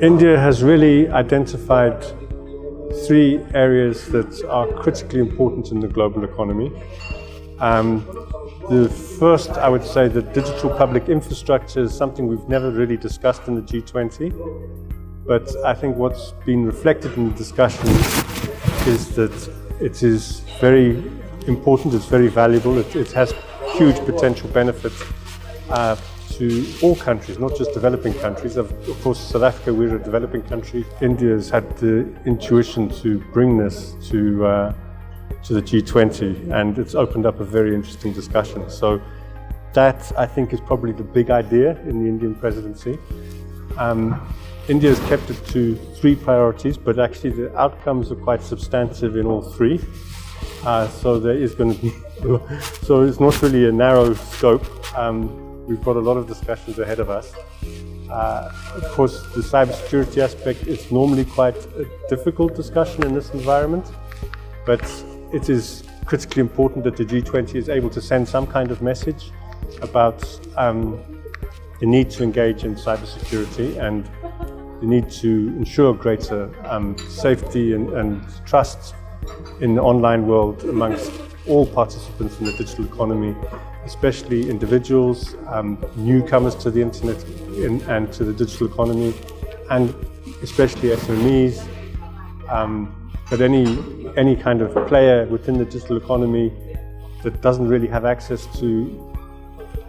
India has really identified three areas that are critically important in the global economy. The first, I would say, the digital public infrastructure is something we've never really discussed in the G20, but I think what's been reflected in the discussion is that it is very important, it's very valuable, it has huge potential benefits to all countries, not just developing countries. Of course, South Africa, we're a developing country. India has had the intuition to bring this to the G20, and it's opened up a very interesting discussion. So that, I think, is probably the big idea in the Indian presidency. India has kept it to three priorities, but actually the outcomes are quite substantive in all three. So there is going to be, so it's not really a narrow scope. We've got a lot of discussions ahead of us. Of course, the cybersecurity aspect is normally quite a difficult discussion in this environment, but it is critically important that the G20 is able to send some kind of message about the need to engage in cybersecurity and the need to ensure greater safety and trust in the online world amongst all participants in the digital economy, especially individuals, newcomers to the internet and to the digital economy, and especially SMEs, but any kind of player within the digital economy that doesn't really have access to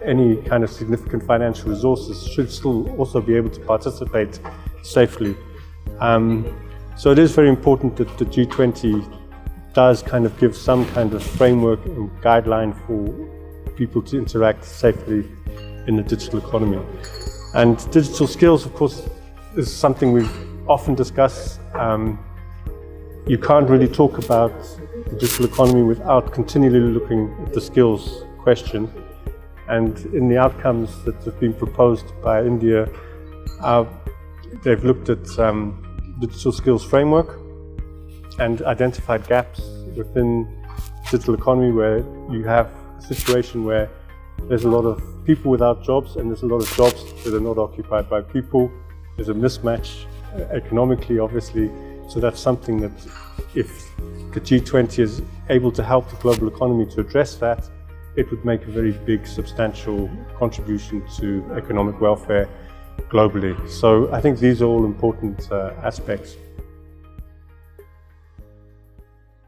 any kind of significant financial resources should still also be able to participate safely. So it is very important that the G20 does kind of give some kind of framework and guideline for people to interact safely in the digital economy. And digital skills, of course, is something we've often discussed. You can't really talk about the digital economy without continually looking at the skills question. And in the outcomes that have been proposed by India, they've looked at the digital skills framework and identified gaps within the digital economy where you have a situation where there's a lot of people without jobs and there's a lot of jobs that are not occupied by people. There's a mismatch economically, obviously. So that's something that if the G20 is able to help the global economy to address that, it would make a very big, substantial contribution to economic welfare globally. So I think these are all important aspects.